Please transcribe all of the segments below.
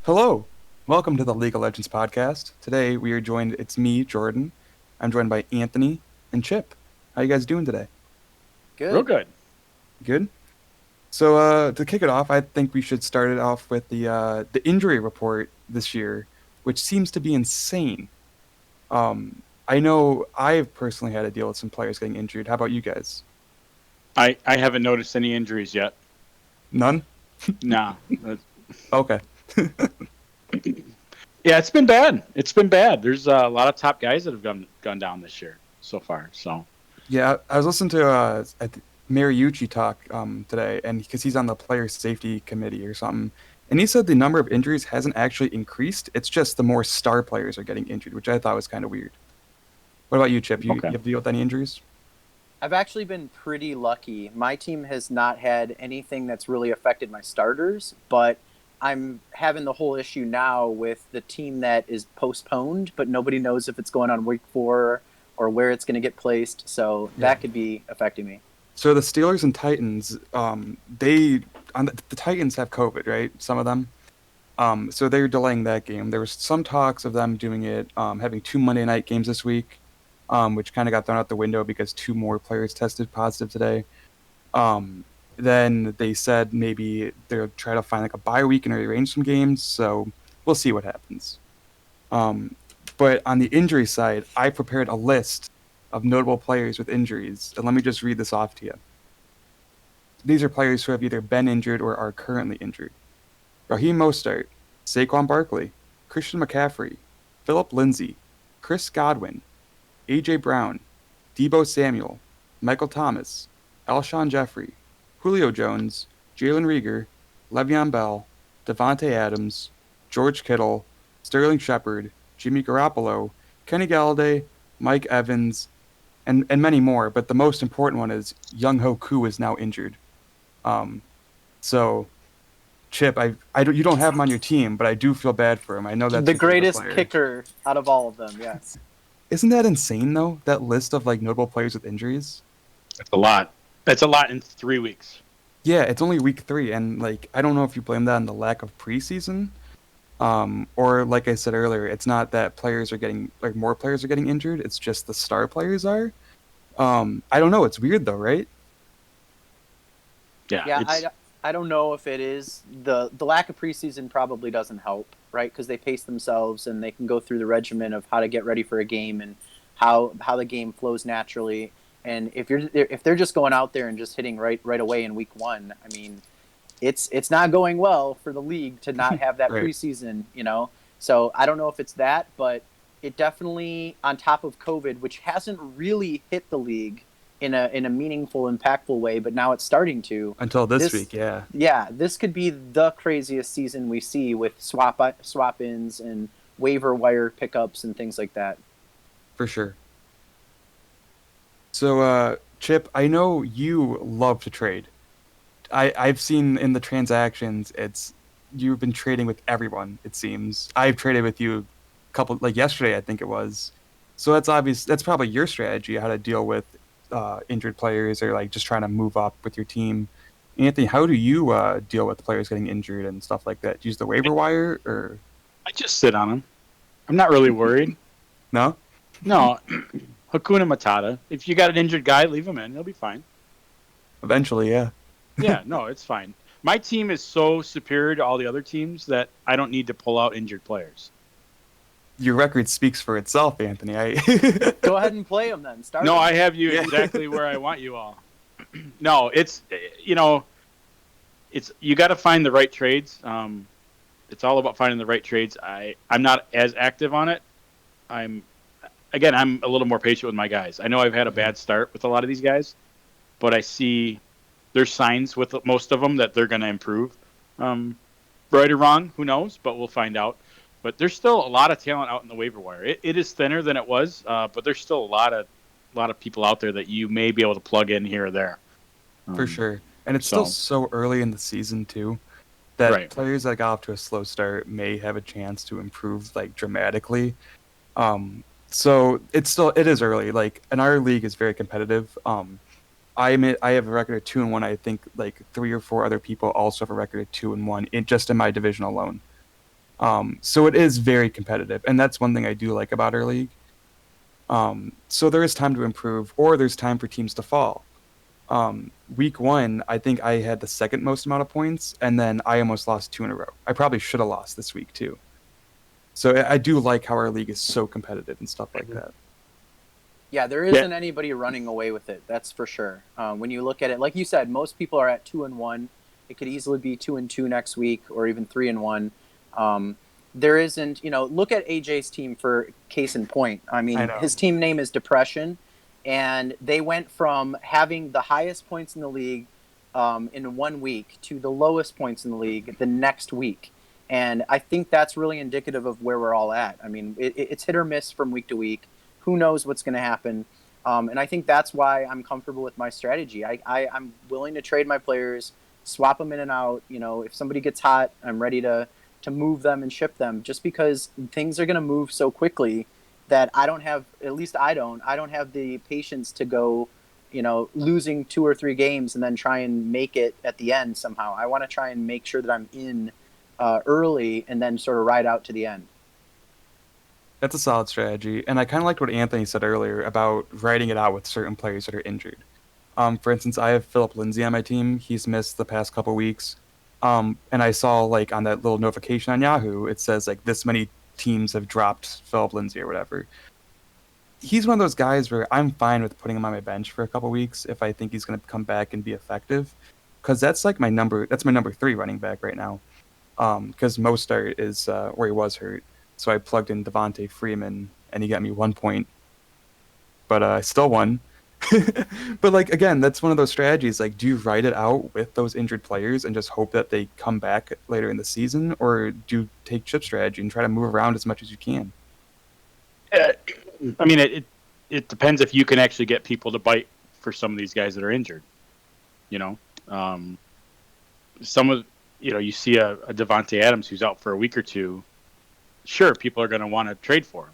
Hello, welcome to the League of Legends podcast. Today we are joined. It's me, Jordan. I'm joined by Anthony and Chip. How you guys doing today? Real Good. good. Good. So to kick it off, I think we should start it off with the injury report this year, which seems to be insane. I know I've personally had to deal with some players getting injured. How about you guys? I haven't noticed any injuries yet. None. Nah. Okay. Yeah, it's been bad. It's been bad. There's a lot of top guys that have gone down this year so far. So Yeah, I was listening to Mariucci talk today, and because he's on the player safety committee or something, and he said the number of injuries hasn't actually increased. It's just the more star players are getting injured, which I thought was kind of weird. What about you, Chip? You okay. have to deal with any injuries? I've actually been pretty lucky. My team has not had anything that's really affected my starters, but I'm having the whole issue now with the team that is postponed, but nobody knows if it's going on week 4 or where it's going to get placed. So Yeah. that could be affecting me. So the Steelers and Titans, they on the Titans have COVID, right? Some of them. So they're delaying that game. There was some talks of them doing it, having two Monday night games this week, which kind of got thrown out the window because two more players tested positive today. Um, then they said maybe they'll try to find like a bye week and rearrange some games. So we'll see what happens. Um, but on the injury side, I prepared a list of notable players with injuries, and let me just read this off to you. These are players who have either been injured or are currently injured: Raheem Mostert, Saquon Barkley, Christian McCaffrey, Philip Lindsay, Chris Godwin, A.J. Brown, Debo Samuel, Michael Thomas, Alshon Jeffrey, Julio Jones, Jalen Rieger, Le'Veon Bell, Devontae Adams, George Kittle, Sterling Shepard, Jimmy Garoppolo, Kenny Galladay, Mike Evans, and many more. But the most important one is Young Ho Koo is now injured. Um, so Chip, you don't have him on your team, but I do feel bad for him. I know that's The your favorite greatest player. kicker out of all of them, yes. Isn't that insane though? That list of like notable players with injuries. That's a lot. That's a lot in 3 weeks. Yeah, it's only week 3, and like I don't know if you blame that on the lack of preseason, or like I said earlier, it's not that players are getting like more players are getting injured. It's just the star players are. I don't know. It's weird though, right? Yeah, Yeah, it's I don't know if it is the lack of preseason probably doesn't help, right? Because they pace themselves and they can go through the regimen of how to get ready for a game and how the game flows naturally. And if they're just going out there and just hitting right away in week 1, I mean, it's not going well for the league to not have that Right. preseason. So I don't know if it's that, but it definitely, on top of COVID, which hasn't really hit the league in a meaningful, impactful way, but now it's starting to. Until this This, week, yeah, yeah, this could be the craziest season we see with swap ins and waiver wire pickups and things like that. for sure. So, Chip, I know you love to trade. I've seen in the transactions, it's you've been trading with everyone. It seems I've traded with you a couple like yesterday, I think it was. So that's obvious. That's probably your strategy how to deal with injured players or like just trying to move up with your team. Anthony, how do you deal with players getting injured and stuff like that? Do you use the waiver wire or I just sit on them. I'm not really worried. no? No, Hakuna Matata. If you got an injured guy, leave him in. He'll be fine. Eventually, yeah. Yeah, no, it's fine. My team is so superior to all the other teams that I don't need to pull out injured players. Your record speaks for itself, Anthony. I Go ahead and play them then. Start No, them. I have you Yeah. exactly where I want you all. No, it's you know, it's you got to find the right trades. It's all about finding the right trades. I'm not as active on it. I'm I'm a little more patient with my guys. I know I've had a bad start with a lot of these guys, but I see there's signs with most of them that they're going to improve. Right or wrong, who knows? But we'll find out. But there's still a lot of talent out in the waiver wire. It is thinner than it was, but there's still a lot of people out there that you may be able to plug in here or there. For sure. And it's still So so early in the season too that right. players that got off to a slow start may have a chance to improve like dramatically. So it is early. Like, and our league is very competitive. I have a record of 2-1. I think like three or four other people also have a record of 2-1 in just in my division alone. So it is very competitive, and that's one thing I do like about our league. So there is time to improve, or there's time for teams to fall. Week one, I think I had the second most amount of points, and then I almost lost two in a row. I probably should have lost this week too. So I do like how our league is so competitive and stuff like that. Yeah, there Yeah. isn't anybody running away with it. That's for sure. When you look at it, like you said, most people are at 2-1. It could easily be 2-2 next week, or even 3-1. There isn't, look at AJ's team for case in point. I I mean, know. his team name is Depression, and they went from having the highest points in the league in 1 week to the lowest points in the league the next week. And I think that's really indicative of where we're all at. I mean, it's hit or miss from week to week. Who knows what's going to happen? And I think that's why I'm comfortable with my strategy. I'm willing to trade my players, swap them in and out. If somebody gets hot, I'm ready to move them and ship them, just because things are going to move so quickly that I don't have, at least I don't have the patience to go, losing 2 or 3 games and then try and make it at the end somehow. I want to try and make sure that I'm in early and then sort of ride out to the end. That's a solid strategy, and I kind of liked what Anthony said earlier about writing it out with certain players that are injured. For instance, I have Philip Lindsay on my team. He's missed the past couple weeks, and I saw like on that little notification on Yahoo, it says like this many teams have dropped Philip Lindsay or whatever. He's one of those guys where I'm fine with putting him on my bench for a couple weeks if I think he's going to come back and be effective, because that's like my number. That's my number three running back right now. Because Mostert is where he was hurt, so I plugged in Devontae Freeman and he got me 1 point, but I still won. But like again, that's one of those strategies. Like, do you write it out with those injured players and just hope that they come back later in the season, or do you take chip strategy and try to move around as much as you can? I mean, it depends if you can actually get people to bite for some of these guys that are injured. You know, some of you see a Devontae Adams who's out for a week or two. Sure, people are going to want to trade for him.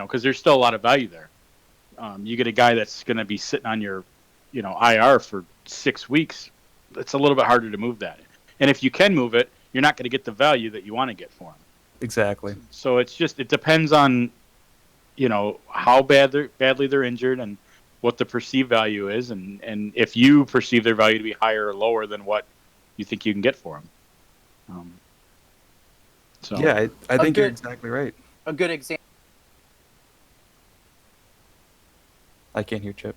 Because there's still a lot of value there. You get a guy that's going to be sitting on your, IR for 6 weeks. It's a little bit harder to move that. And if you can move it, you're not going to get the value that you want to get for him. Exactly. So it depends on, how badly they're injured and what the perceived value is, and if you perceive their value to be higher or lower than what you think you can get for them. So Yeah, I think you're exactly right. A good example. I can't hear Chip.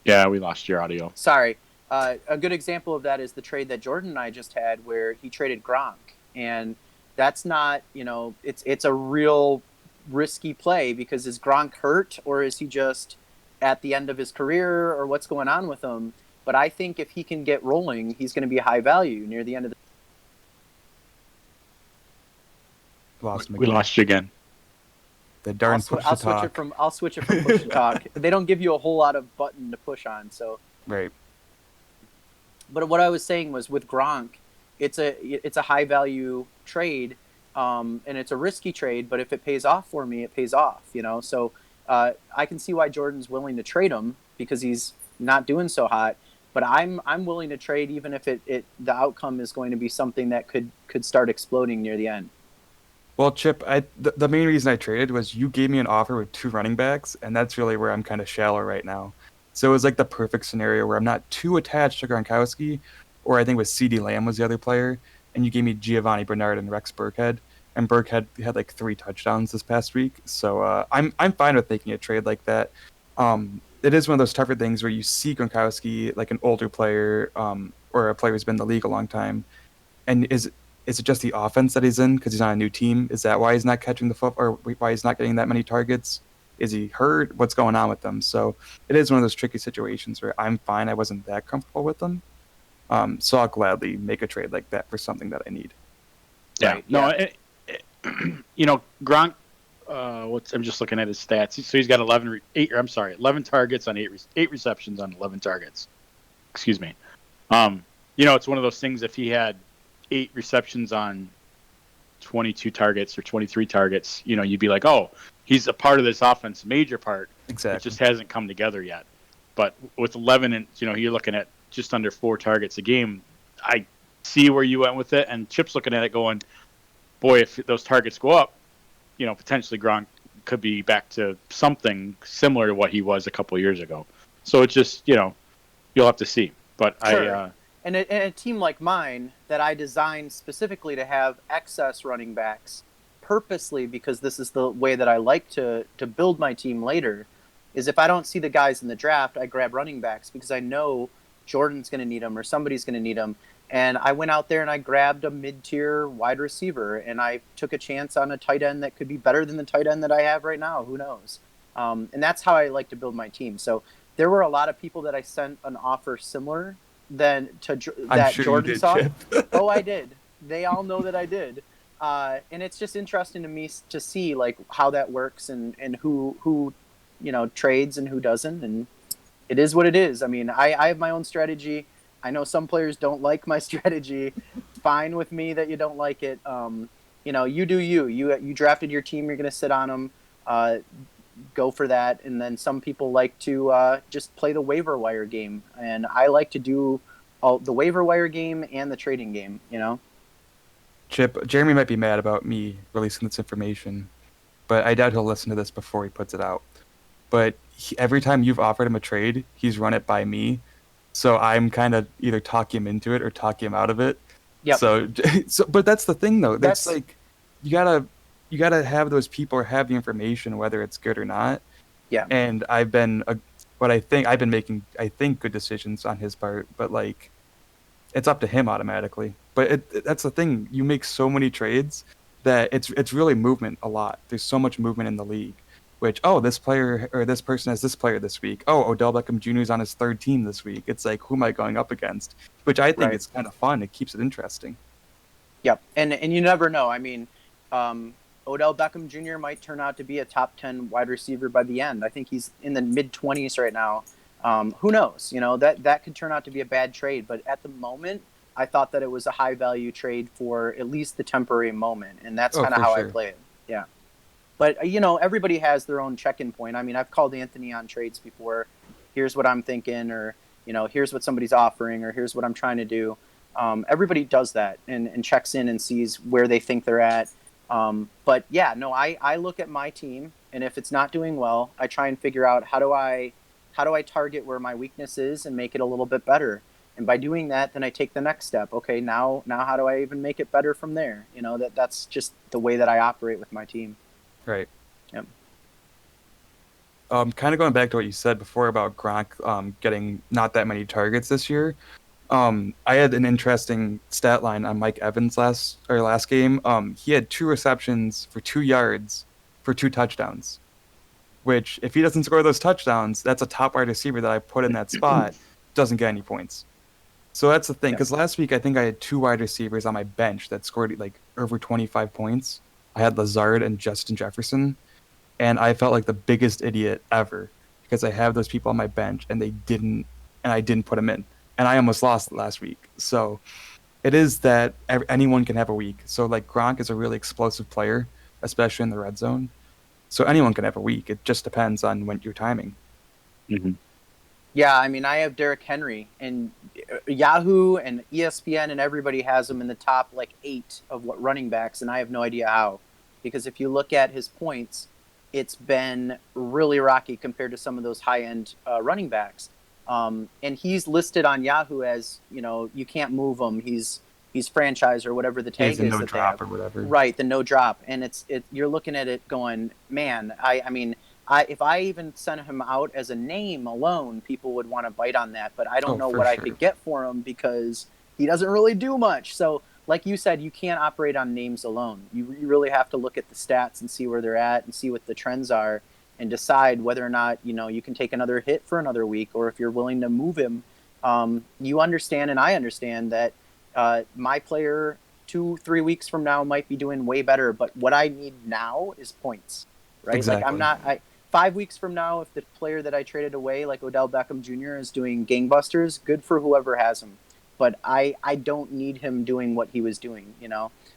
Yeah, we lost your audio. Sorry. A good example of that is the trade that Jordan and I just had, where he traded Gronk, and that's not, it's a real risky play, because is Gronk hurt, or is he just at the end of his career, or what's going on with him? But I think if he can get rolling, he's going to be high value near the end of the. We lost you again. The darn I'll switch it from push to talk. They don't give you a whole lot of button to push on, so. Right. But what I was saying was, with Gronk, it's a high value trade, and it's a risky trade. But if it pays off for me, it pays off. So I can see why Jordan's willing to trade him, because he's not doing so hot. But I'm willing to trade even if the outcome is going to be something that could start exploding near the end. Well, Chip, the main reason I traded was you gave me an offer with 2 running backs, and that's really where I'm kind of shallow right now. So it was like the perfect scenario where I'm not too attached to Gronkowski, or I think with CeeDee Lamb was the other player, and you gave me Giovanni Bernard and Rex Burkhead, and Burkhead had like 3 touchdowns this past week. So I'm fine with making a trade like that. It is one of those tougher things where you see Gronkowski, like an older player, or a player who's been in the league a long time, and is it just the offense that he's in because he's on a new team? Is that why he's not catching the foot, or why he's not getting that many targets? Is he hurt? What's going on with them? So it is one of those tricky situations where I'm fine. I wasn't that comfortable with them. So I'll gladly make a trade like that for something that I need. Yeah. Right, No, yeah. Gronk, I'm just looking at his stats. So he's got 11 targets on 8 receptions on 11 targets. Excuse me. It's one of those things, if he had 8 receptions on 22 targets or 23 targets, you'd be like, oh, he's a part of this offense, major part. Exactly. It just hasn't come together yet. But with 11, and you're looking at just under 4 targets a game, I see where you went with it. And Chip's looking at it going, boy, if those targets go up, potentially Gronk could be back to something similar to what he was a couple of years ago. So it's just, you'll have to see. But Sure. And a team like mine that I designed specifically to have excess running backs purposely because this is the way that I like to build my team later is if I don't see the guys in the draft, I grab running backs because I know Jordan's going to need them or somebody's going to need them. And I went out there and I grabbed a mid-tier wide receiver and I took a chance on a tight end that could be better than the tight end that I have right now. Who knows? And that's how I like to build my team. So there were a lot of people that I sent an offer similar than to I'm that sure you Jordan did, saw. Chip. Oh, I did. They all know that I did. And it's just interesting to me to see like how that works and who trades and who doesn't. And it is what it is. I mean, I have my own strategy. I know some players don't like my strategy. It's fine with me that you don't like it. You do you. You drafted your team. You're going to sit on them. Go for that. And then some people like to just play the waiver wire game. And I like to do the waiver wire game and the trading game, Chip, Jeremy might be mad about me releasing this information, but I doubt he'll listen to this before he puts it out. But every time you've offered him a trade, he's run it by me. So I'm kind of either talking him into it or talking him out of it. Yep. But that's the thing, though. That's That's like you gotta have those people or have the information, whether it's good or not. yeah. And I've been making good decisions on his part, but like it's up to him automatically. But that's the thing. You make so many trades that it's really movement a lot. There's so much movement in the league. Which this player or this person has this player this week. Oh, Odell Beckham Jr. is on his third team this week. It's like who am I going up against? Which I think Right. is kind of fun. It keeps it interesting. Yep. And you never know. I mean, Odell Beckham Jr. might turn out to be a top 10 wide receiver by the end. I think he's in the mid-20s right now. Who knows? That could turn out to be a bad trade. But at the moment, I thought that it was a high-value trade for at least the temporary moment. And that's kind of for how sure. I play it. Yeah. But, everybody has their own check-in point. I mean, I've called Anthony on trades before. Here's what I'm thinking, or, here's what somebody's offering, or here's what I'm trying to do. Everybody does that and checks in and sees where they think they're at. But yeah, no, I look at my team, and if it's not doing well, I try and figure out how do I target where my weakness is and make it a little bit better. And by doing that, then I take the next step. Okay, now how do I even make it better from there? That's just the way that I operate with my team. Right. Yep. Kind of going back to what you said before about Gronk getting not that many targets this year. I had an interesting stat line on Mike Evans last game. He had 2 receptions for 2 yards for 2 touchdowns. Which, if he doesn't score those touchdowns, that's a top wide receiver that I put in that spot doesn't get any points. So that's the thing. Because last week I think I had 2 wide receivers on my bench that scored like over 25 points. I had Lazard and Justin Jefferson, and I felt like the biggest idiot ever because I have those people on my bench and I didn't put them in, and I almost lost last week. So it is that anyone can have a week. So like Gronk is a really explosive player, especially in the red zone. So anyone can have a week. It just depends on when your timing. Mm-hmm. Yeah, I mean, I have Derrick Henry, and Yahoo and ESPN and everybody has him in the top 8 of what running backs, and I have no idea how. Because if you look at his points, it's been really rocky compared to some of those high-end running backs. And he's listed on Yahoo as, you can't move him. He's franchise or whatever the tag is no that drop they have. or whatever. Right, the no drop. And you're looking at it going, man, I mean, if I even sent him out as a name alone, people would want to bite on that. But I don't know what I could get for him because he doesn't really do much. So, like you said, you can't operate on names alone. You really have to look at the stats and see where they're at and see what the trends are and decide whether or not, you can take another hit for another week or if you're willing to move him. You understand and I understand that my player 2-3 weeks from now might be doing way better, but what I need now is points, right? Exactly. 5 weeks from now, if the player that I traded away, like Odell Beckham Jr., is doing gangbusters, good for whoever has him. But I don't need him doing what he was doing,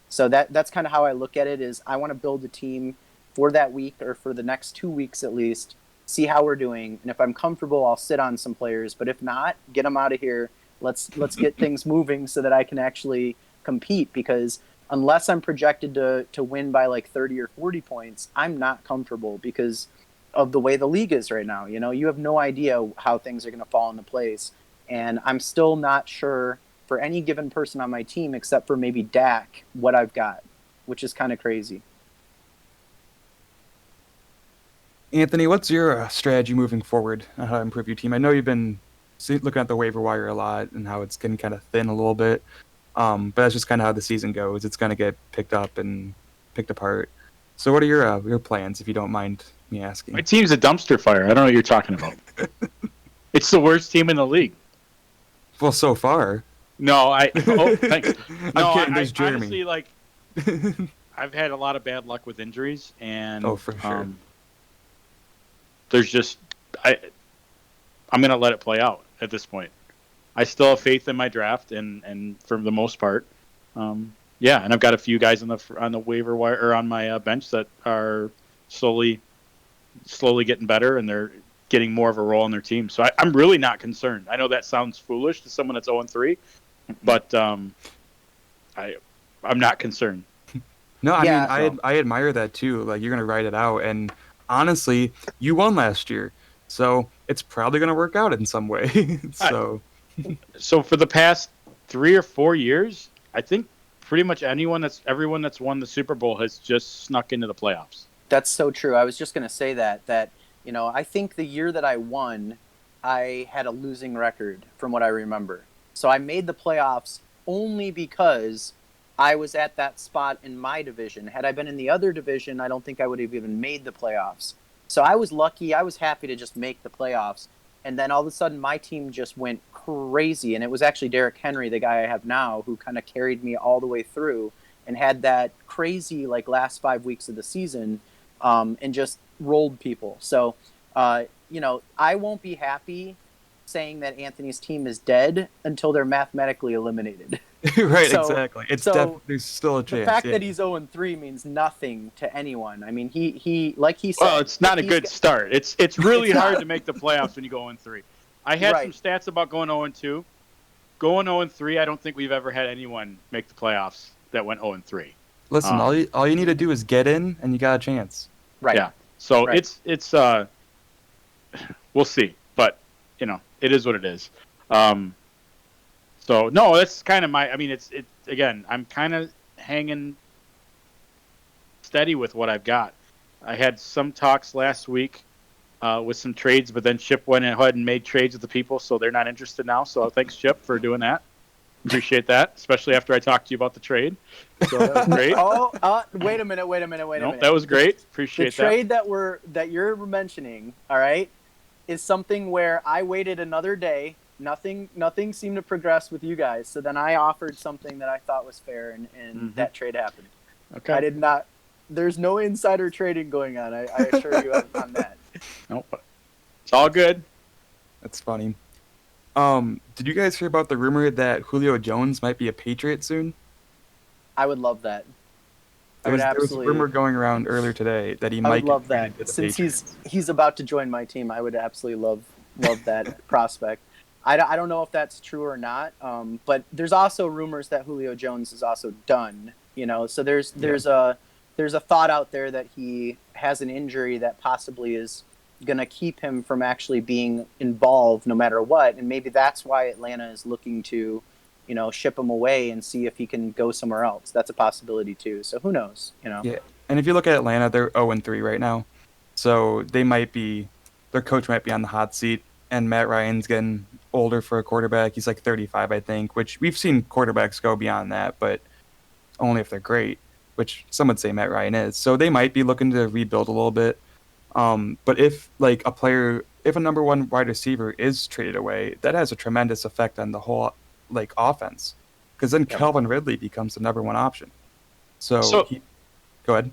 So that's kind of how I look at it is I want to build a team for that week or for the next 2 weeks at least, see how we're doing. And if I'm comfortable, I'll sit on some players. But if not, get them out of here. Let's get things moving so that I can actually compete because unless I'm projected to win by like 30 or 40 points, I'm not comfortable because of the way the league is right now. You have no idea how things are going to fall into place. And I'm still not sure for any given person on my team, except for maybe Dak, what I've got, which is kind of crazy. Anthony, what's your strategy moving forward on how to improve your team? I know you've been looking at the waiver wire a lot and how it's getting kind of thin a little bit. But that's just kind of how the season goes. It's going to get picked up and picked apart. So, what are your plans, if you don't mind me My asking? team's a dumpster fire. I don't know what you're talking about. It's the worst team in the league. Well, so far. No, oh, thanks. No, I'm kidding. There's Jeremy. Honestly, like, I've had a lot of bad luck with injuries, and Oh, for sure. There's just I'm gonna let it play out at this point. I still have faith in my draft, and for the most part, yeah. And I've got a few guys on the waiver wire or on my bench that are slowly getting better, and they're getting more of a role on their team. So I'm really not concerned. I know that sounds foolish to someone that's 0-3, but I'm not concerned. No, I Yeah. mean, I admire that too. Like, you're going to ride it out. And honestly, you won last year. So it's probably going to work out in some way. So for the past 3 or 4 years, I think pretty much everyone that's won the Super Bowl has just snuck into the playoffs. That's so true. I was just going to say that I think the year that I won, I had a losing record from what I remember. So I made the playoffs only because I was at that spot in my division. Had I been in the other division, I don't think I would have even made the playoffs. So I was lucky. I was happy to just make the playoffs. And then all of a sudden, my team just went crazy. And it was actually Derrick Henry, the guy I have now, who kind of carried me all the way through and had that crazy like last 5 weeks of the season, and just rolled people. So, I won't be happy saying that Anthony's team is dead until they're mathematically eliminated. right, So- exactly. There's still a chance. The fact yeah. that he's 0-3 means nothing to anyone. I mean, he like he said. Well, it's not a good start. It's really It's hard not. to make the playoffs when you go 0-3. I had Right. some stats about going 0-2. Going 0-3, I don't think we've ever had anyone make the playoffs that went 0-3. Listen, all you need to do is get in, and you got a chance. Right. Yeah. So Right. it's we'll see, but it is what it is. So no, that's kind of my. I mean, it's again. I'm kind of hanging steady with what I've got. I had some talks last week with some trades, but then Chip went ahead and made trades with the people, so they're not interested now. So thanks, Chip, for doing that. Appreciate that, especially after I talked to you about the trade. So that was great. Wait a minute. Nope, that was great. Appreciate The trade that you're mentioning, all right, is something where I waited another day. Nothing seemed to progress with you guys. So then I offered something that I thought was fair, and that trade happened. Okay. I did not. There's no insider trading going on. I assure you on that. Nope. It's all good. That's funny. Did you guys hear about the rumor that Julio Jones might be a Patriot soon? I would love that. There was a rumor going around earlier today that he might. I would love get that. traded to the Since Patriots. he's about to join my team, I would absolutely love that prospect. I don't know if that's true or not, but there's also rumors that Julio Jones is also done. So there's a thought out there that he has an injury that possibly is going to keep him from actually being involved no matter what, and maybe that's why Atlanta is looking to ship him away and see if he can go somewhere else. That's a possibility too. So who knows? Yeah, and if you look at Atlanta, they're 0-3 right now, so their coach might be on the hot seat, and Matt Ryan's getting older for a quarterback. He's like 35, I think, which we've seen quarterbacks go beyond that, but only if they're great, which some would say Matt Ryan is. So they might be looking to rebuild a little bit. But if a number one wide receiver is traded away, that has a tremendous effect on the whole offense, because then Calvin Ridley becomes the number one option. Go ahead.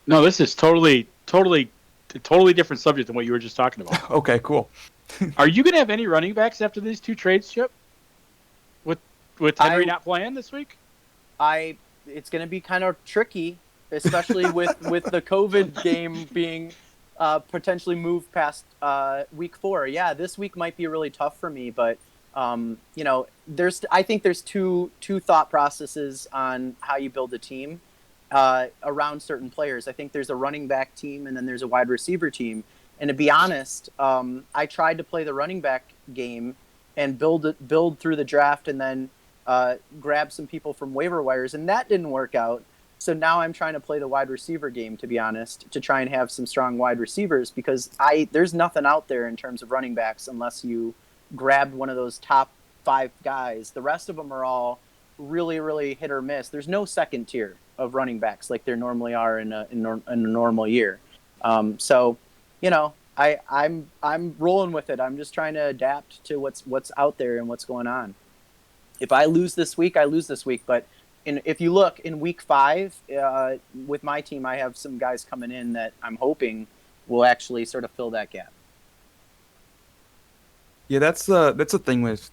No, this is totally different subject than what you were just talking about. Okay, cool. Are you going to have any running backs after these two trades, Chip? With Henry not playing this week? It's going to be kind of tricky, especially with the COVID game being potentially moved past week 4. Yeah, this week might be really tough for me, but I think there's two thought processes on how you build a team around certain players. I think there's a running back team and then there's a wide receiver team. And to be honest, I tried to play the running back game and build through the draft and then grab some people from waiver wires, and that didn't work out. So now I'm trying to play the wide receiver game, to be honest, to try and have some strong wide receivers, because there's nothing out there in terms of running backs unless you grabbed one of those top 5 guys. The rest of them are all really, really hit or miss. There's no second tier of running backs like there normally are in a normal year. So, I'm rolling with it. I'm just trying to adapt to what's out there and what's going on. If I lose this week, I lose this week. But if you look in week 5, with my team, I have some guys coming in that I'm hoping will actually sort of fill that gap. Yeah, that's the thing with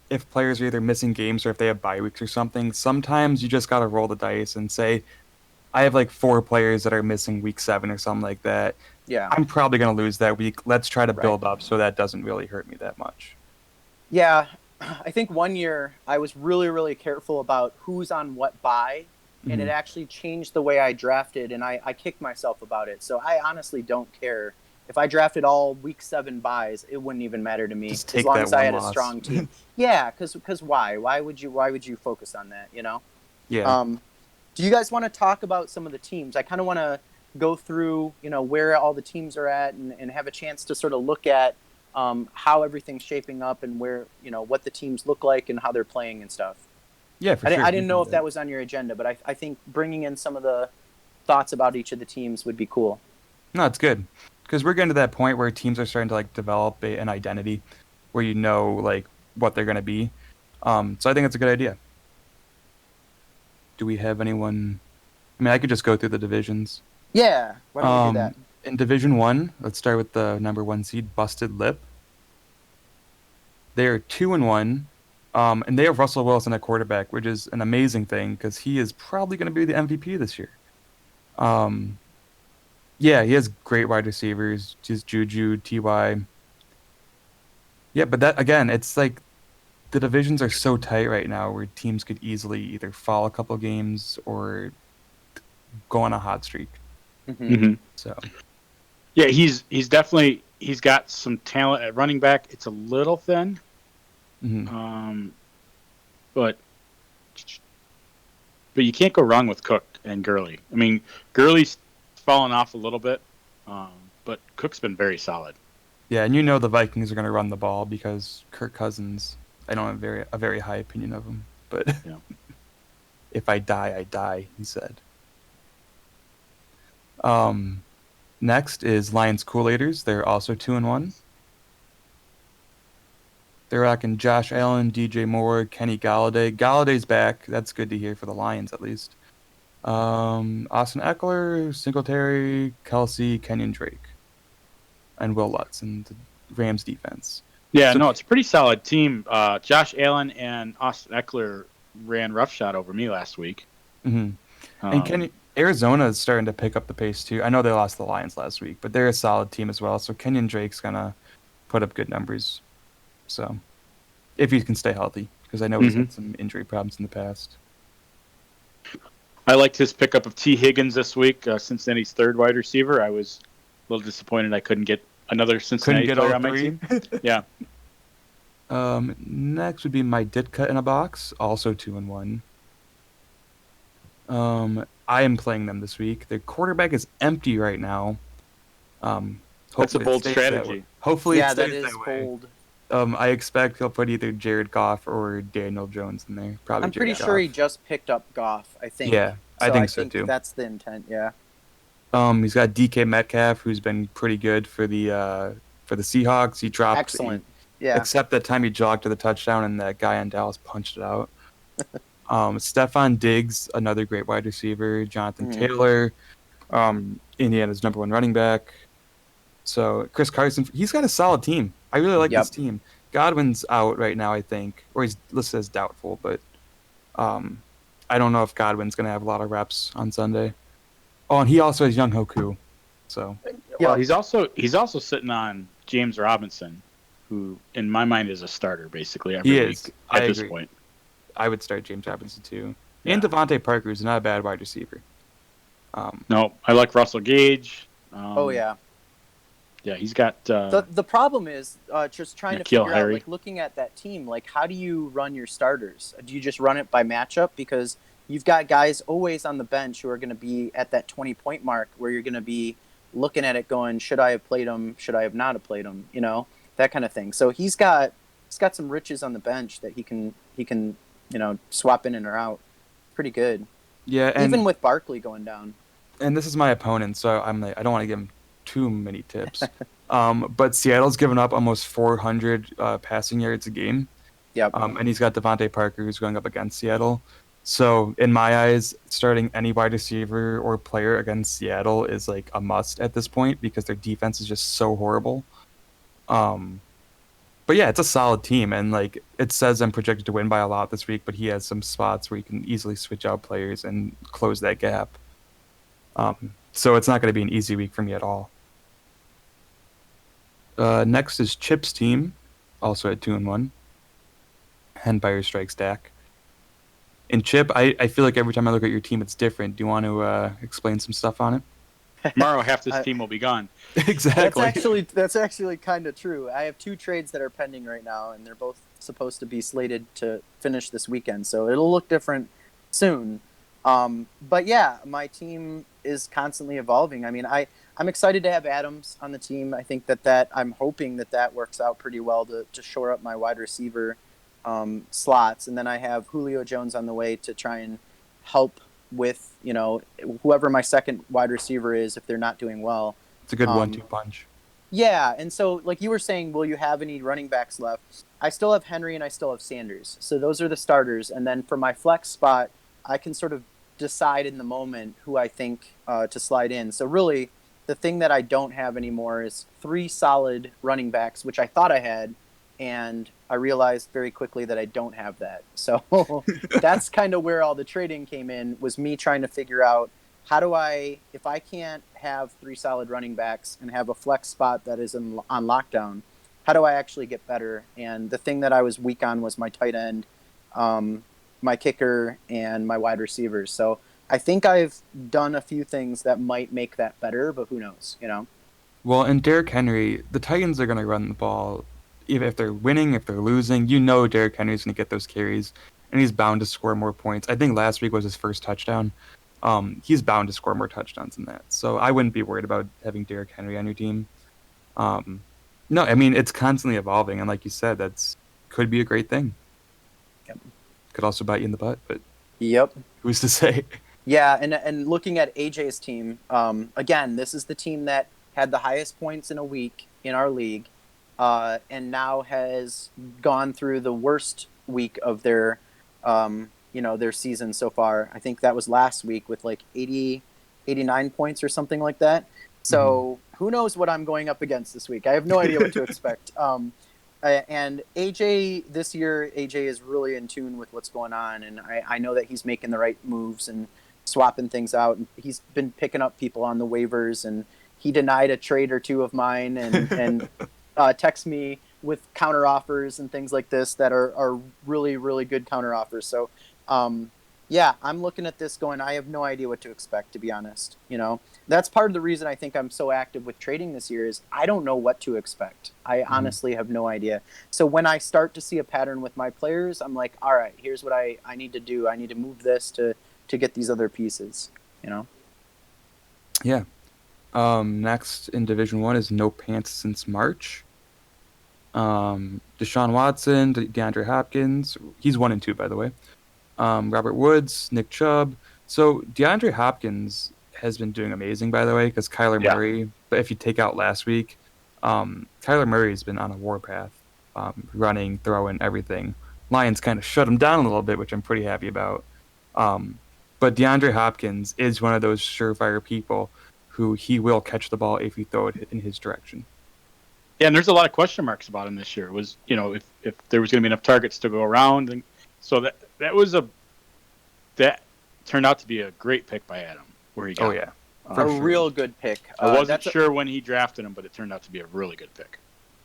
if players are either missing games or if they have bye weeks or something. Sometimes you just gotta roll the dice and say, I have like 4 players that are missing week 7 or something like that. Yeah. I'm probably gonna lose that week. Let's try to Right. build up so that doesn't really hurt me that much. Yeah, I think one year I was really, really careful about who's on what bye, and it actually changed the way I drafted, and I kicked myself about it. So I honestly don't care. If I drafted all week 7 buys, it wouldn't even matter to me Just as take long that as I one had a loss. strong team. Yeah, because why? Why would you focus on that? Yeah. Do you guys want to talk about some of the teams? I kind of want to go through, where all the teams are at and have a chance to sort of look at how everything's shaping up and where, what the teams look like and how they're playing and stuff. Yeah, for sure. I didn't know if that was on your agenda, but I think bringing in some of the thoughts about each of the teams would be cool. No, it's good because we're getting to that point where teams are starting to like develop an identity, where you know like what they're gonna be. So I think it's a good idea. Do we have anyone? I mean, I could just go through the divisions. Yeah, why don't we do that? In Division 1, let's start with the number 1 seed, Busted Lip. They're 2-1, and they have Russell Wilson at quarterback, which is an amazing thing because he is probably going to be the MVP this year. Yeah, he has great wide receivers, just Juju, Ty. Yeah, but that again, it's like the divisions are so tight right now where teams could easily either fall a couple games or go on a hot streak. Mm-hmm. So yeah, he's got some talent at running back. It's a little thin, but you can't go wrong with Cook and Gurley. I mean, Gurley's fallen off a little bit, but Cook's been very solid. yeah, and the Vikings are going to run the ball because Kirk Cousins. I don't have a very high opinion of him, but Yeah. If I die, I die, he said. Next is Lions Kool-Aiders. They're also 2-1. They're rocking Josh Allen, DJ Moore, Kenny Galladay. Galladay's back. That's good to hear for the Lions, at least. Austin Eckler, Singletary, Kelsey, Kenyon Drake, and Will Lutz in the Rams defense. Yeah, no, it's a pretty solid team. Josh Allen and Austin Eckler ran roughshod over me last week. And Arizona is starting to pick up the pace too. I know they lost the Lions last week, but they're a solid team as well. So Kenyon Drake's gonna put up good numbers. So if he can stay healthy, because I know he's had some injury problems in the past. I liked his pickup of T. Higgins this week, Cincinnati's third wide receiver. I was a little disappointed I couldn't get another Cincinnati player on my team. Yeah. Next would be my Ditka in a box, also 2-1. I am playing them this week. Their quarterback is empty right now. That's a bold strategy. Hopefully, yeah, it stays that is that way. bold. I expect he'll put either Jared Goff or Daniel Jones in there. Probably. I'm pretty Jared sure he Goff. just picked up Goff. I think. Yeah, I think so too. That's the intent. Yeah. He's got DK Metcalf, who's been pretty good for the Seahawks. He dropped Excellent. Yeah. Except that time he jogged to the touchdown and that guy on Dallas punched it out. Stephon Diggs, another great wide receiver. Jonathan Taylor, Indiana's number 1 running back. So Chris Carson, he's got a solid team. I really like this team. Godwin's out right now, I think, or he's listed as doubtful, but I don't know if Godwin's going to have a lot of reps on Sunday. Oh, and he also has Young Hoku. So Well, he's also sitting on James Robinson, who in my mind is a starter basically He every is. week I at this agree. point. I would start James Robinson too. Yeah. And Devontae Parker is not a bad wide receiver. No, I like Russell Gage. Oh yeah. Yeah, he's got The problem is just trying to N'Keal figure out, Harry. like, looking at that team, like, how do you run your starters? Do you just run it by matchup? Because you've got guys always on the bench who are going to be at that 20-point mark where you're going to be looking at it going, should I have played him? Should I have not have played him? You know, that kind of thing. So he's got some riches on the bench that he can swap in and or out. Pretty good. Yeah, Even with Barkley going down. and this is my opponent, so I'm like, I don't want to give him too many tips. But Seattle's given up almost 400 passing yards a game. Yep. And he's got Devontae Parker who's going up against Seattle. So in my eyes, starting any wide receiver or player against Seattle is like a must at this point because their defense is just so horrible. But yeah, it's a solid team, and like it says I'm projected to win by a lot this week, but he has some spots where you can easily switch out players and close that gap. So it's not going to be an easy week for me at all. Next is Chip's team, also at 2-1. Henbuyer Strike Stack. And Chip, I feel like every time I look at your team, it's different. Do you want to explain some stuff on it? Tomorrow, half this team will be gone. Exactly. That's actually kind of true. I have 2 trades that are pending right now, and they're both supposed to be slated to finish this weekend, so it'll look different soon. But yeah, my team is constantly evolving. I mean, I'm excited to have Adams on the team. I think that I'm hoping that works out pretty well to shore up my wide receiver slots, and then I have Julio Jones on the way to try and help with whoever my second wide receiver is if they're not doing well. It's a good 1-2 punch. Yeah, and so like you were saying, will you have any running backs left? I still have Henry and I still have Sanders, so those are the starters. And then for my flex spot, I can sort of decide in the moment who I think to slide in. So really, the thing that I don't have anymore is 3 solid running backs, which I thought I had, and I realized very quickly that I don't have that. So that's kind of where all the trading came in, was me trying to figure out how do I, if I can't have 3 solid running backs and have a flex spot that is on lockdown, how do I actually get better? And the thing that I was weak on was my tight end, my kicker, and my wide receivers. So I think I've done a few things that might make that better, but who knows, Well, and Derrick Henry, the Titans are going to run the ball. Even if they're winning, if they're losing, Derrick Henry's going to get those carries, and he's bound to score more points. I think last week was his first touchdown. He's bound to score more touchdowns than that. So I wouldn't be worried about having Derrick Henry on your team. No, I mean, it's constantly evolving, and like you said, that's could be a great thing. Yep. Could also bite you in the butt, but yep. Who's to say? Yeah, and looking at AJ's team, again, this is the team that had the highest points in a week in our league, and now has gone through the worst week of their their season so far. I think that was last week with like 89 points or something like that. So who knows what I'm going up against this week? I have no idea what to expect. And AJ, this year, AJ is really in tune with what's going on. And I know that he's making the right moves and swapping things out. And he's been picking up people on the waivers, and he denied a trade or 2 of mine and text me with counter offers and things like this that are really, really good counter offers. So, yeah, I'm looking at this going, I have no idea what to expect, to be honest. That's part of the reason I think I'm so active with trading this year is I don't know what to expect. I honestly have no idea. So when I start to see a pattern with my players, I'm like, all right, here's what I need to do. I need to move this to get these other pieces, Yeah. Next in Division 1 is no pants since March. Deshaun Watson, DeAndre Hopkins. He's 1 and 2, by the way. Robert Woods, Nick Chubb. So DeAndre Hopkins has been doing amazing, by the way, because Kyler Murray. But if you take out last week, Kyler Murray's been on a warpath, running, throwing, everything. Lions kind of shut him down a little bit, which I'm pretty happy about. But DeAndre Hopkins is one of those surefire people who he will catch the ball if you throw it in his direction. Yeah, and there's a lot of question marks about him this year. It was, if there was going to be enough targets to go around, and so that turned out to be a great pick by Adam, where he got. Oh yeah, a real good pick. I wasn't sure when he drafted him, but it turned out to be a really good pick.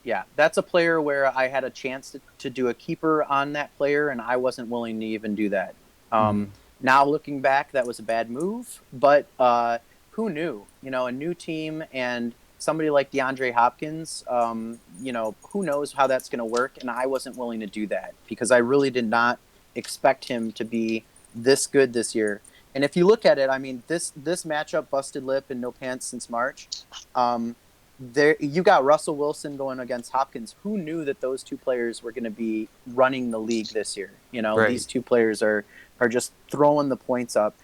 Yeah, that's a player where I had a chance to do a keeper on that player, and I wasn't willing to even do that. Mhm. Now looking back, that was a bad move, but who knew? You know, a new team and somebody like DeAndre Hopkins. You know, who knows how that's going to work? And I wasn't willing to do that because I really did not expect him to be this good this year. And if you look at it, I mean, this matchup, busted lip and no pants since March. There, you got Russell Wilson going against Hopkins. Who knew that those two players were going to be running the league this year? You know, Right. these two players are just throwing the points up.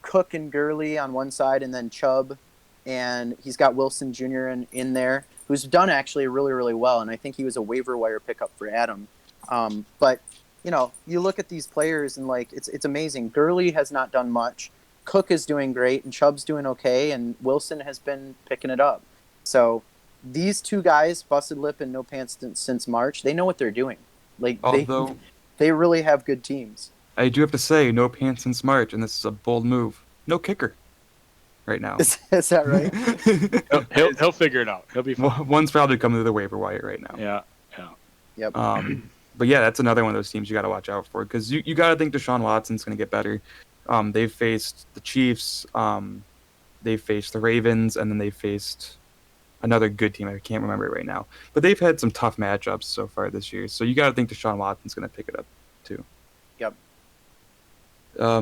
Cook and Gurley on one side, and then Chubb, and he's got Wilson Jr. in there, who's done actually really, really well. And I think he was a waiver wire pickup for Adam. But you know, you look at these players and like it's amazing. Gurley has not done much. Cook is doing great, and Chubb's doing okay, and Wilson has been picking it up. So these two guys, busted lip and no pants since March, they know what they're doing. Like Although they really have good teams. I do have to say, no pants since March, and this is a bold move. No kicker right now. Is that right? He'll figure it out. He'll be fine. One's probably coming to the waiver wire right now. Yeah. Yep. But yeah, that's another one of those teams you got to watch out for because you got to think Deshaun Watson's going to get better. They've faced the Chiefs, they've faced the Ravens, and then they faced another good team. I can't remember it right now. But they've had some tough matchups so far this year. So you got to think Deshaun Watson's going to pick it up too. Yep.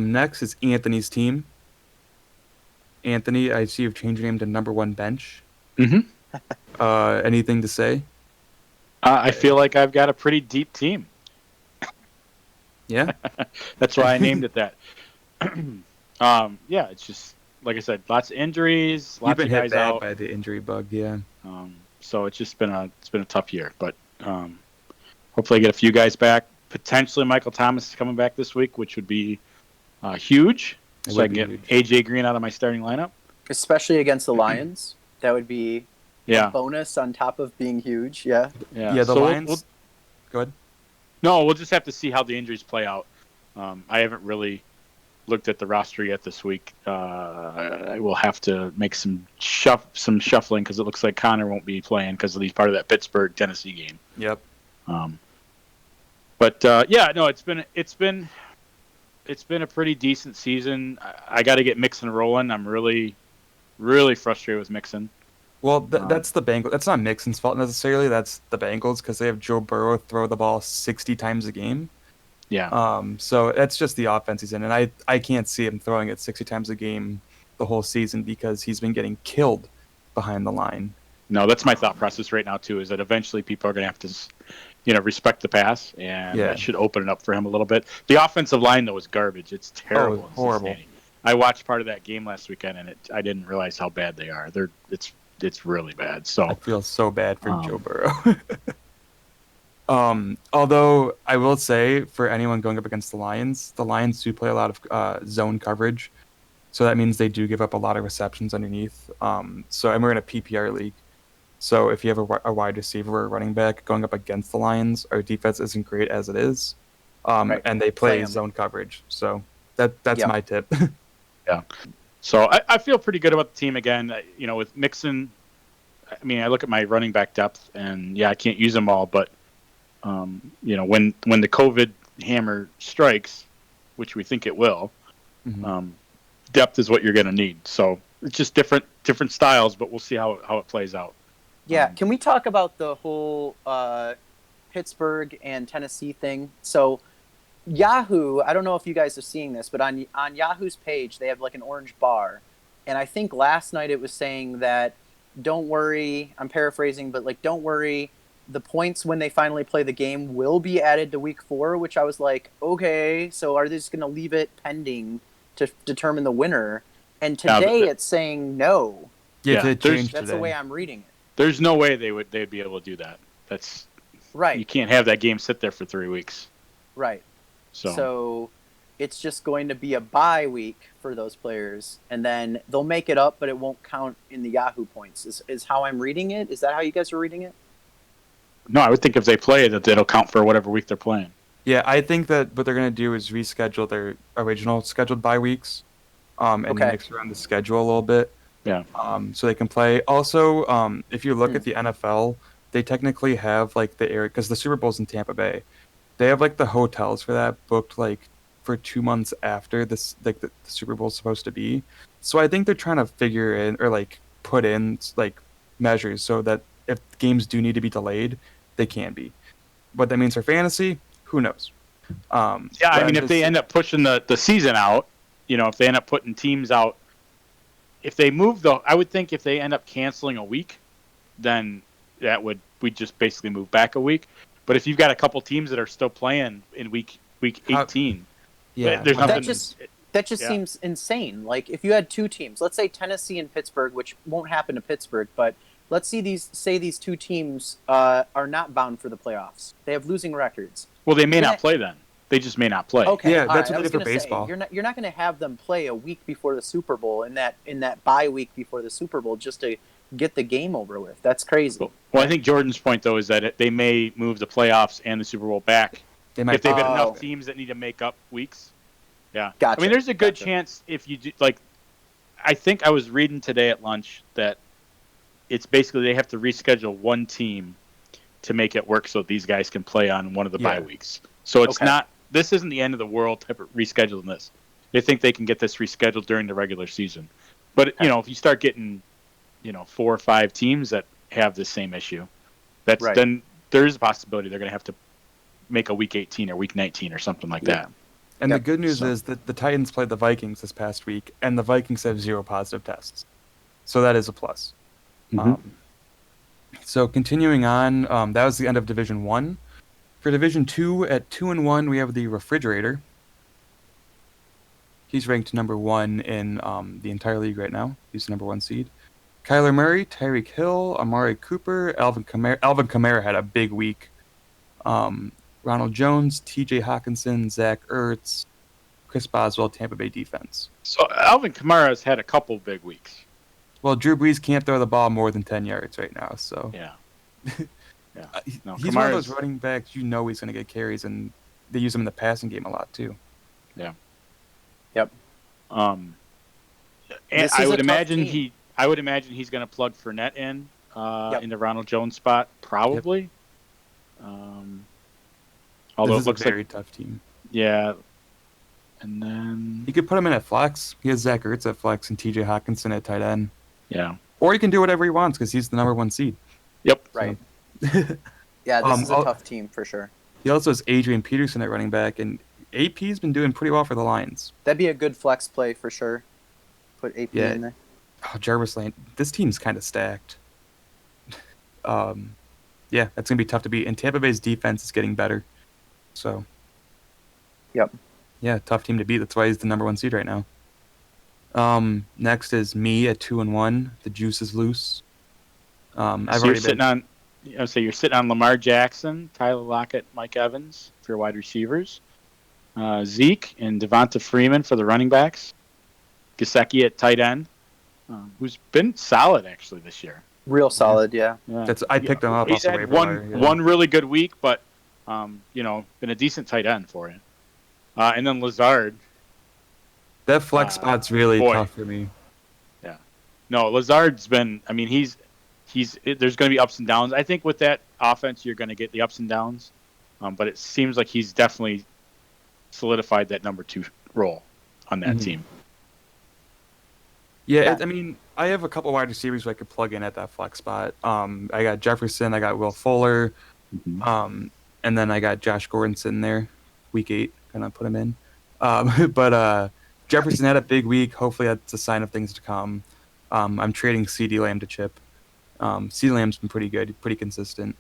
Next is Anthony's team. Anthony, I see you've changed your name to number one bench. Mm-hmm. Anything to say? I feel like I've got a pretty deep team. Yeah. That's why I named it that. Yeah, it's just like I said, lots of injuries, You've lots been of hit guys bad out. by the injury bug, yeah. So it's just been a tough year, but hopefully I get a few guys back. Potentially Michael Thomas is coming back this week, which would be huge. It So I would can be get AJ Green out of my starting lineup. Especially against the Lions, that would be Yeah, a bonus on top of being huge. Yeah. yeah. Yeah, the So Lions. Go ahead. No, we'll just have to see how the injuries play out. I haven't really looked at the roster yet this week. I will have to make some shuffling because it looks like Connor won't be playing because he's part of that Pittsburgh Tennessee game. Yep. But yeah, no, it's been a pretty decent season. I got to get Mixon rolling. I'm really frustrated with Mixon. Well, that's the Bengals. That's not Mixon's fault necessarily. That's the Bengals because they have Joe Burrow throw the ball 60 times a game. Yeah. So that's just the offense he's in, and I can't see him throwing it 60 times a game the whole season because he's been getting killed behind the line. No, that's my thought process right now too. Is that eventually people are going to have to, respect the pass, and that should open it up for him a little bit. The offensive line though is garbage. It's terrible. Oh, horrible. It's I watched part of that game last weekend, and I didn't realize how bad they are. It's really bad. So I feel so bad for Joe Burrow. Although I will say for anyone going up against the Lions do play a lot of zone coverage. So that means they do give up a lot of receptions underneath. And we're in a PPR league. So if you have a wide receiver or a running back going up against the Lions, our defense isn't great as it is. Right. And they play Play 'em. zone coverage. So that's my tip. yeah. So I feel pretty good about the team again. With Mixon, I mean, I look at my running back depth, and yeah, I can't use them all, but when the COVID hammer strikes, which we think it will, depth is what you're going to need. So it's just different styles, but we'll see how it plays out. Yeah. Can we talk about the whole Pittsburgh and Tennessee thing? So Yahoo, I don't know if you guys are seeing this, but on Yahoo's page, they have like an orange bar. And I think last night it was saying that, don't worry, I'm paraphrasing, but like, don't worry, the points when they finally play the game will be added to week 4, which I was like, okay, so are they just going to leave it pending to determine the winner? And today it's saying no. Yeah, That's today. the way I'm reading it. There's no way they'd be able to do that. That's right. You can't have that game sit there for 3 weeks. Right. So it's just going to be a bye week for those players, and then they'll make it up, but it won't count in the Yahoo points. Is how I'm reading it. Is that how you guys are reading it? No, I would think if they play that it'll count for whatever week they're playing. Yeah, I think that what they're going to do is reschedule their original scheduled bye weeks and mix around the schedule a little bit. Yeah. So they can play. Also, if you look at the NFL, they technically have like the area because the Super Bowl's in Tampa Bay. They have like the hotels for that booked like for 2 months after this, like the Super Bowl's supposed to be. So I think they're trying to figure in or like put in like measures so that if games do need to be delayed, they can be. What that means for fantasy, who knows? Yeah, I But mean, I'm if they just end up pushing the season out, if they end up putting teams out, if they move I would think if they end up canceling a week, then we just basically move back a week. But if you've got a couple teams that are still playing in week how 18, yeah, there's That nothing. just that just Yeah. seems insane. Like if you had two teams, let's say Tennessee and Pittsburgh, which won't happen to Pittsburgh, but let's see these two teams are not bound for the playoffs. They have losing records. Well, they may You're not gonna- play then. They just may not play. Okay, Yeah, all that's right. what I they was did for going to say baseball. you're not going to have them play a week before the Super Bowl in that bye week before the Super Bowl just to get the game over with. That's crazy. Well, I think Jordan's point though is that they may move the playoffs and the Super Bowl back they might if they've got Oh. enough teams that need to make up weeks. Yeah, Gotcha. I mean, there's a good Gotcha. chance if you do, like. I think I was reading today at lunch that it's basically they have to reschedule one team to make it work so these guys can play on one of the bye weeks. So it's Okay. not. This isn't the end of the world type of rescheduling this. They think they can get this rescheduled during the regular season. But if you start getting 4 or 5 teams that have this same issue, Right. then there's a possibility they're going to have to make a week 18 or week 19 or something like that. And Yep. the good news So- is that the Titans played the Vikings this past week, and the Vikings have 0 positive tests. So that is a plus. Mhm. So continuing on, that was the end of Division 1. For Division 2, at 2-1, we have the Refrigerator. He's ranked number 1 in the entire league right now. He's the number 1 seed. Kyler Murray, Tyreek Hill, Amari Cooper, Alvin Kamara. Alvin Kamara had a big week. Ronald Jones, T.J. Hawkinson, Zach Ertz, Chris Boswell, Tampa Bay defense. So Alvin Kamara's had a couple big weeks. Well, Drew Brees can't throw the ball more than 10 yards right now, so Yeah. Yeah. No, he's one of those Kamara's- running backs he's going to get carries, and they use him in the passing game a lot too. Yeah. Yep. And This I is a would tough imagine team. he's going to plug Fournette in Yep. in the Ronald Jones spot probably. Although This it is looks a very like tough team. yeah. And then You could put him in at flex. He has Zach Ertz at flex and T.J. Hawkinson at tight end. yeah. Or he can do whatever he wants because he's the number 1 seed. Yep. Right. So- Yeah, this is a I'll- tough team for sure. He also has Adrian Peterson at running back, and AP's been doing pretty well for the Lions. That'd be a good flex play for sure. Put AP Yeah. in there. Oh, Jarvis Lane. This team's kind of stacked. Yeah, that's going to be tough to beat. And Tampa Bay's defense is getting better. So, Yep. yeah, tough team to beat. That's why he's the number 1 seed right now. Next is me at 2-1. The juice is loose. I've So you're already sitting been. on. You're sitting on Lamar Jackson, Tyler Lockett, Mike Evans for your wide receivers, Zeke and Devonta Freeman for the running backs, Gesicki at tight end, who's been solid actually this year. Real solid, yeah. Yeah. I picked him up He's off the had waiver one wire, yeah. one really good week, but been a decent tight end for you. And then Lazard. That flex spot's really boy. tough for me. No, Lazard's been. I mean, there's going to be ups and downs. I think with that offense, you're going to get the ups and downs. But it seems like he's definitely solidified that number 2 role on that Mhm. team. Yeah, Yeah. I mean, I have a couple wide receivers who I could plug in at that flex spot. I got Jefferson, I got Will Fuller, and then I got Josh Gordon sitting there, week 8, gonna put him in. But Jefferson had a big week. Hopefully, that's a sign of things to come. I'm trading CD Lamb to Chip. CD Lamb's been pretty good, pretty consistent.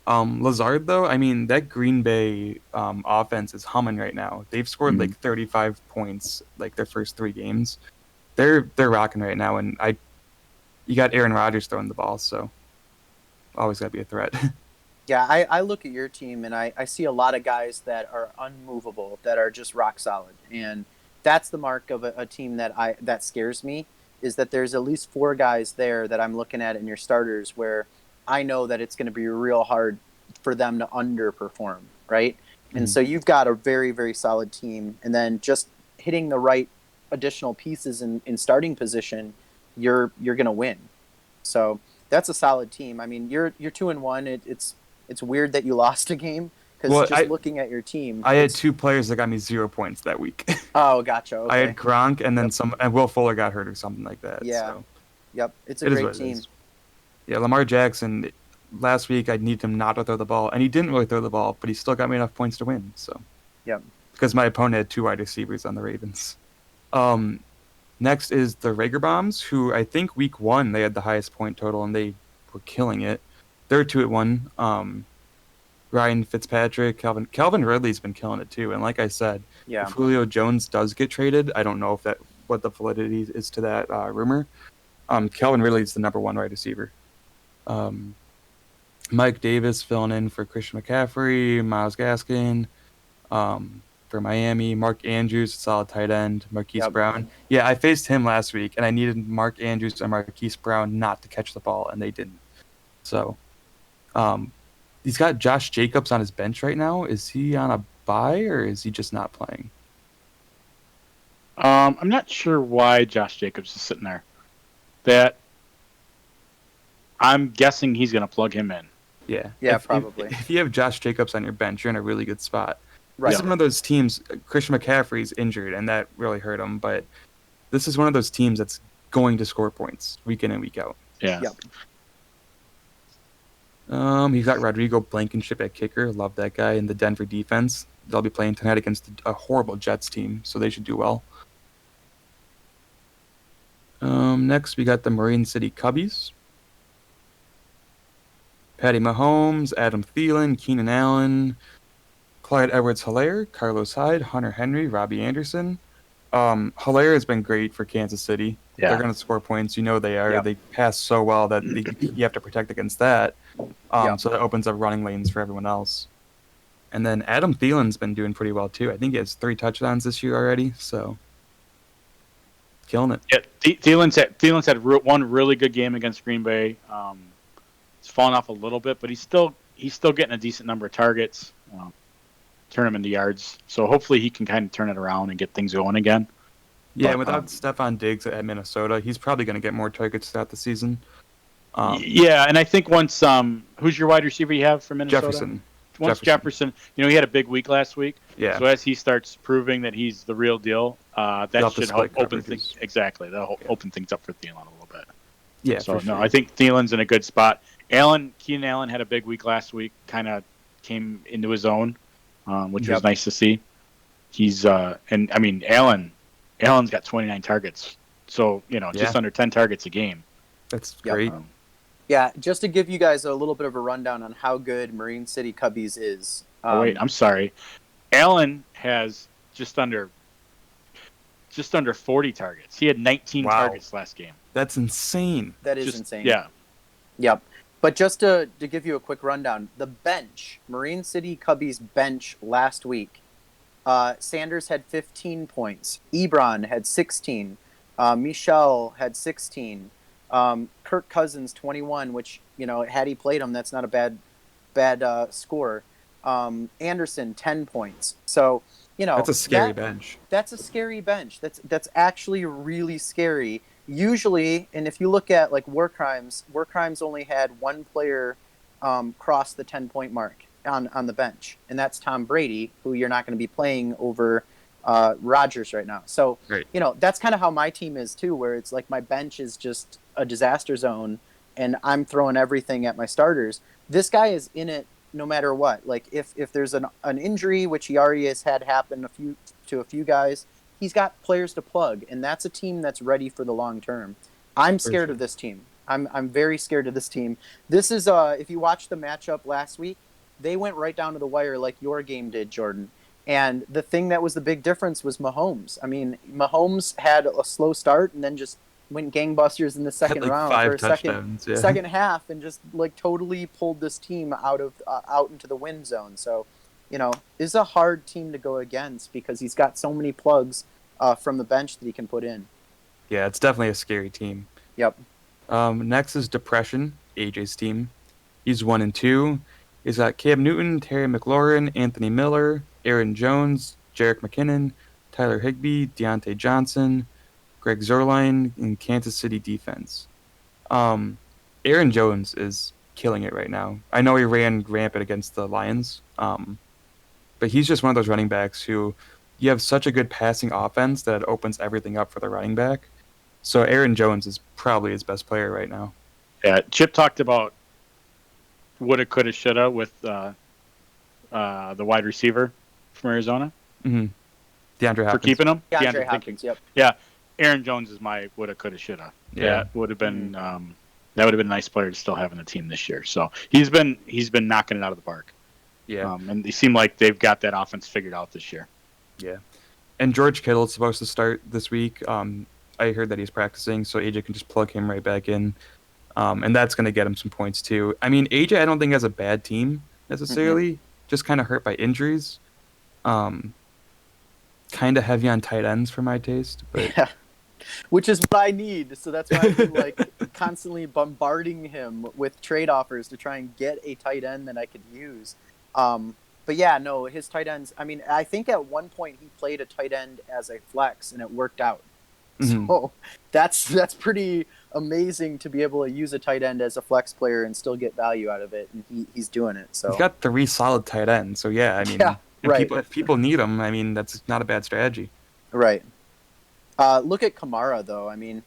Lazard, though, I mean, that Green Bay offense is humming right now. They've scored like 35 points like their first 3 games. They're rocking right now, and you got Aaron Rodgers throwing the ball, so always got to be a threat. Yeah, I look at your team and I see a lot of guys that are unmovable, that are just rock solid. And that's the mark of a team that scares me, is that there's at least 4 guys there that I'm looking at in your starters where I know that it's going to be real hard for them to underperform, right? And so you've got a very, very solid team. And then just hitting the right additional pieces in starting position, you're going to win. So That's a solid team. I mean, you're 2-1. It's weird that you lost a game because Well, just looking at your team, I had it's 2 players that got me 0 points that week. oh, gotcha. I had Okay. Gronk and then Yep. some, and Will Fuller got hurt or something like that. Yeah. So Yep. It's a it is great what it team. is. Yeah, Lamar Jackson. Last week I needed him not to throw the ball, and he didn't really throw the ball, but he still got me enough points to win. So Yep. because my opponent had 2 wide receivers on the Ravens. Um, Next is the Rager Bombs, who I think week 1 they had the highest point total and they were killing it. They're 2-1. Ryan Fitzpatrick, Calvin Ridley's been killing it too. And like I said, Yeah. if Julio Jones does get traded, I don't know if that what the validity is to that rumor. Calvin Ridley's the number 1 wide receiver. Mike Davis filling in for Christian McCaffrey, Myles Gaskin. For Miami, Mark Andrews, solid tight end. Marquise Yep. Brown. Yeah, I faced him last week, and I needed Mark Andrews and Marquise Brown not to catch the ball, and they didn't. So, he's got Josh Jacobs on his bench right now. Is he on a bye, or is he just not playing? I'm not sure why Josh Jacobs is sitting there. That I'm guessing he's going to plug him in. Yeah. Yeah, probably. If you have Josh Jacobs on your bench, you're in a really good spot. Right. This is one of those teams. Christian McCaffrey's injured, and that really hurt him. But this is one of those teams that's going to score points week in and week out. Yeah. Yep. He's got Rodrigo Blankenship at kicker. Love that guy in the Denver defense. They'll be playing tonight against a horrible Jets team, so they should do well. Next, we got the Marine City Cubbies. Patty Mahomes, Adam Thielen, Keenan Allen, Clyde Edwards-Helaire, Carlos Hyde, Hunter Henry, Robbie Anderson. Helaire has been great for Kansas City. Yeah. They're going to score points. You know they are. Yep. They pass so well that you have to protect against that. Yep. So that opens up running lanes for everyone else. And then Adam Thielen's been doing pretty well too. I think he has 3 touchdowns this year already. So killing it. Yeah, Thielen's had one really good game against Green Bay. It's fallen off a little bit, but he's still getting a decent number of targets. Turn him into yards. So hopefully he can kind of turn it around and get things going again. Yeah, But, without Stephon Diggs at Minnesota, he's probably going to get more targets throughout the season. Yeah, and I think once who's your wide receiver you have for Minnesota? Jefferson. Once Jefferson, he had a big week last week. Yeah. So as he starts proving that he's the real deal, that should help open things. Exactly, that'll open things up for Thielen a little bit. Yeah. So for sure. I think Thielen's in a good spot. Keenan Allen had a big week last week. Kind of came into his own, which was nice to see. He's and I mean Allen's got 29 targets, so just under 10 targets a game. That's great. Yeah, just to give you guys a little bit of a rundown on how good Marine City Cubbies is. Wait, I'm sorry. Allen has just under 40 targets. He had 19 targets last game. That's insane. That is insane. Yeah. Yep. But just to give you a quick rundown, the bench, Marine City Cubbies bench last week, Sanders had 15 points. Ebron had 16. Michelle had 16. Kirk Cousins 21, which had he played him, that's not a bad score. Anderson 10 points. So that's a scary bench. That's a scary bench. That's actually really scary. Usually, and if you look at like War Crimes only had one player cross the 10-point mark on the bench, and that's Tom Brady, who you're not going to be playing over Rodgers right now. So Right. That's kind of how my team is too, where it's like my bench is just a disaster zone, and I'm throwing everything at my starters. This guy is in it no matter what. Like if there's an injury, which he already has had happen to a few guys, he's got players to plug, and that's a team that's ready for the long term. I'm scared of this team. I'm very scared of this team. This is if you watched the matchup last week, they went right down to the wire like your game did, Jordan. And the thing that was the big difference was Mahomes. I mean, Mahomes had a slow start and then just went gangbusters in the second round or second half, and just like totally pulled this team out into the win zone. So, is a hard team to go against because he's got so many plugs from the bench that he can put in. Yeah, it's definitely a scary team. Yep. Next is Depression, AJ's team. He's 1-2. He's got Cam Newton, Terry McLaurin, Anthony Miller, Aaron Jones, Jerick McKinnon, Tyler Higbee, Deontay Johnson, Greg Zerline in Kansas City defense. Aaron Jones is killing it right now. I know he ran rampant against the Lions, but he's just one of those running backs who you have such a good passing offense that it opens everything up for the running back. So Aaron Jones is probably his best player right now. Yeah, Chip talked about woulda, coulda, shoulda with the wide receiver from Arizona Mm-hmm. DeAndre for Hopkins. keeping him. DeAndre Hopkins. Yep. Yeah, Aaron Jones is my woulda, coulda, shoulda. Yeah. That would have been that would have been a nice player to still have in the team this year. So he's been knocking it out of the park. Yeah. And they seem like they've got that offense figured out this year. Yeah. And George Kittle's supposed to start this week. I heard that he's practicing, so AJ can just plug him right back in. And that's going to get him some points too. I mean, AJ, I don't think has a bad team necessarily. Just kind of hurt by injuries. Kind of heavy on tight ends for my taste, but Yeah. Which is what I need. So that's why I've been like constantly bombarding him with trade offers to try and get a tight end that I could use. But yeah, no, his tight ends. I mean, I think at one point he played a tight end as a flex, and it worked out. Mhm. So that's pretty amazing to be able to use a tight end as a flex player and still get value out of it, and he's doing it. So he's got 3 solid tight ends. So yeah, I mean, Yeah, right. if people need them, I mean, that's not a bad strategy. Right. Look at Kamara, though. I mean,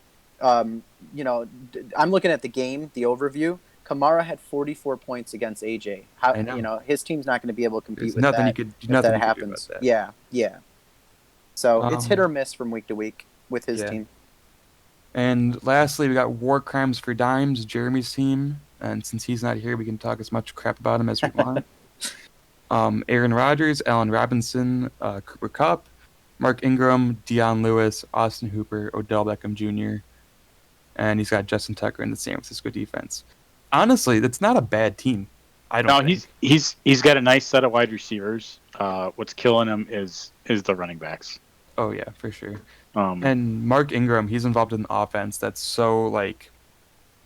you know, I'm looking at the game, the overview. Kamara had 44 points against AJ. How, I know. you know, his team's not going to be able to compete There's with nothing that you could if nothing that you could do happens. about that. Yeah, yeah. So it's hit Um, or miss from week to week with his yeah. team. And lastly, we got War Crimes for Dimes, Jeremy's team. And since he's not here, we can talk as much crap about him as we want. Aaron Rodgers, Allen Robinson, Cooper Kupp, Mark Ingram, Deion Lewis, Austin Hooper, Odell Beckham Jr., and he's got Justin Tucker in the San Francisco defense. Honestly, that's not a bad team. I don't No, think. he's got a nice set of wide receivers. What's killing him is the running backs. Oh, yeah, for sure. Um, And Mark Ingram, he's involved in an offense that's so, like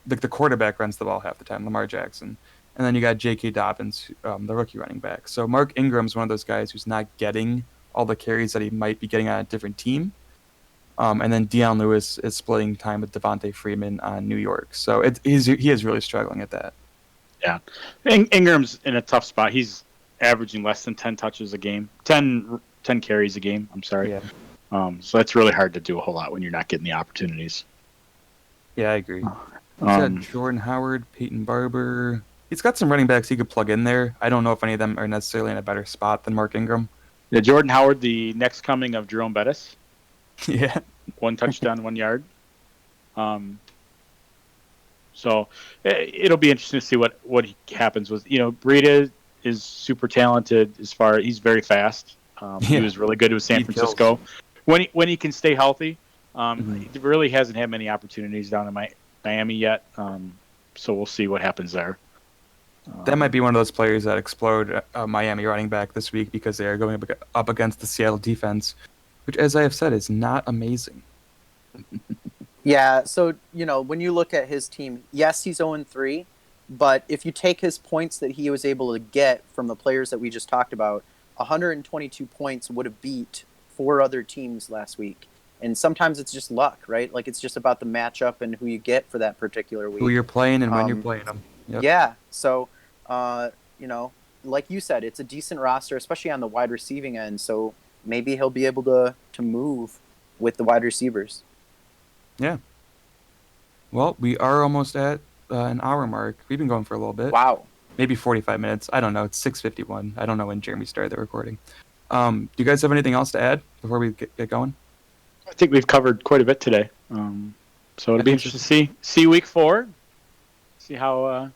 the quarterback runs the ball half the time, Lamar Jackson. And then you got J.K. Dobbins, the rookie running back. So Mark Ingram's one of those guys who's not getting all the carries that he might be getting on a different team. And then Deion Lewis is splitting time with Devontae Freeman on New York. So he is really struggling at that. yeah, Ingram's in a tough spot. He's averaging less than 10 touches a game, 10 carries a game. I'm sorry. Yeah, So that's really hard to do a whole lot when you're not getting the opportunities. yeah, I agree. He's got Jordan Howard, Peyton Barber. He's got some running backs he could plug in there. I don't know if any of them are necessarily in a better spot than Mark Ingram. Yeah, Jordan Howard, the next coming of Jerome Bettis. Yeah. 1 touchdown, 1 yard. So it'll be interesting to see what happens with, Breida is super talented he's very fast. He was really good with San Francisco. When he can stay healthy, he really hasn't had many opportunities down in Miami yet. So we'll see what happens there. That might be one of those players that explode Miami running back this week because they are going up against the Seattle defense, which, as I have said, is not amazing. Yeah, so, when you look at his team, yes, he's 0-3, but if you take his points that he was able to get from the players that we just talked about, 122 points would have beat 4 other teams last week. And sometimes it's just luck, right? Like, it's just about the matchup and who you get for that particular week. Who you're playing and when you're playing them. Yep. Yeah, so, like you said, it's a decent roster, especially on the wide receiving end, so maybe he'll be able to move with the wide receivers. Yeah. Well, we are almost at an hour mark. We've been going for a little bit. Wow. Maybe 45 minutes. I don't know. It's 6:51. I don't know when Jeremy started the recording. Do you guys have anything else to add before we get going? I think we've covered quite a bit today. So it'll be interesting to see week 4. See how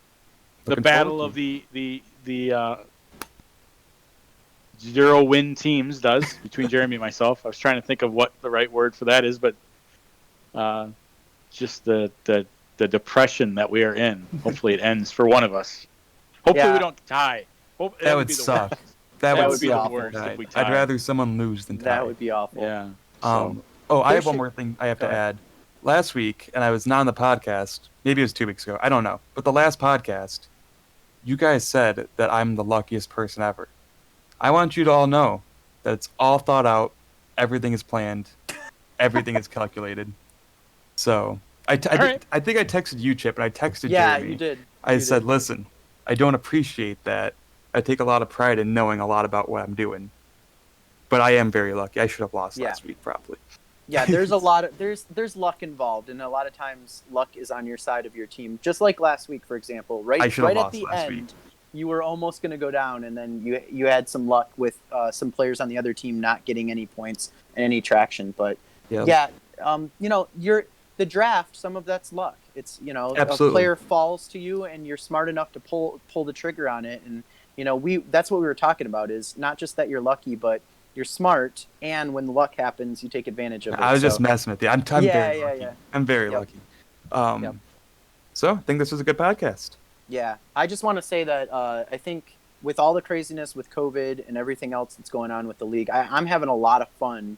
the battle of the 0-win teams does between Jeremy and myself. I was trying to think of what the right word for that is, but just the depression that we are in. Hopefully it ends for one of us. Hopefully we don't tie. That would suck. That would be the awful. worst if we tied. I'd rather someone lose than tie. That would be awful. Yeah. I have one more thing I have to add. Last week, and I was not on the podcast, maybe it was 2 weeks ago, I don't know. But the last podcast, you guys said that I'm the luckiest person ever. I want you to all know that it's all thought out, everything is planned, everything is calculated. So All right. I think I texted you, Chip, and I texted Yeah, you Jeremy. did. I You said, did. listen, I don't appreciate that. I take a lot of pride in knowing a lot about what I'm doing, but I am very lucky. I should have lost Yeah. last week, probably. Yeah, there's a lot of there's luck involved, and a lot of times luck is on your side of your team. Just like last week, for example, I right should have at lost the last week. end, you were almost going to go down, and then you had some luck with some players on the other team not getting any points and any traction. But Yep. yeah, you're the draft. Some of that's luck. It's a Absolutely. player falls to you, and you're smart enough to pull the trigger on it, and that's what we were talking about. Is not just that you're lucky, but you're smart, and when the luck happens, you take advantage of it. I was just So, messing with you. I'm yeah, very yeah, lucky. yeah. I'm very Yep. lucky. Yep. So I think this was a good podcast. Yeah. I just want to say that I think with all the craziness with COVID and everything else that's going on with the league, I'm having a lot of fun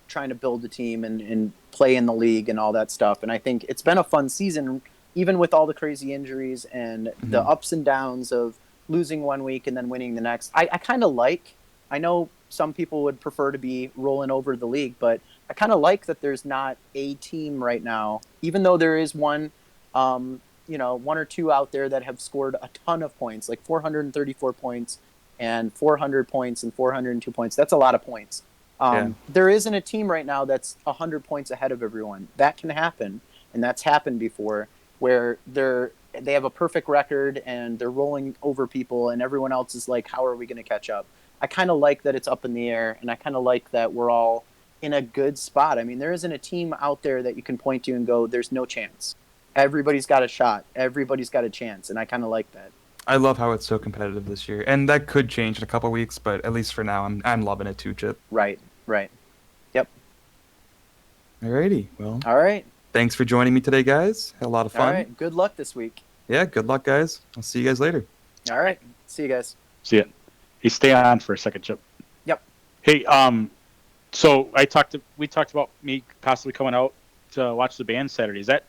trying to build a team and play in the league and all that stuff. And I think it's been a fun season, even with all the crazy injuries and the ups and downs of losing one week and then winning the next. I kind of I know some people would prefer to be rolling over the league, but I kind of like that there's not a team right now, even though there is one, one or two out there that have scored a ton of points, like 434 points and 400 points and 402 points. That's a lot of points. There isn't a team right now that's 100 points ahead of everyone. That can happen, and that's happened before, where they have a perfect record and they're rolling over people, and everyone else is like, how are we going to catch up? I kind of like that it's up in the air, and I kind of like that we're all in a good spot. I mean, there isn't a team out there that you can point to and go, there's no chance. Everybody's got a shot. Everybody's got a chance, and I kind of like that. I love how it's so competitive this year, and that could change in a couple weeks, but at least for now, I'm loving it too, Chip. Right. Yep. Alrighty, well. All right. Thanks for joining me today, guys. Had a lot of fun. All right. Good luck this week. Yeah, good luck, guys. I'll see you guys later. All right. See you guys. See ya. Hey, stay on for a second, Chip. Yep. Hey, so we talked about me possibly coming out to watch the band Saturday. Is that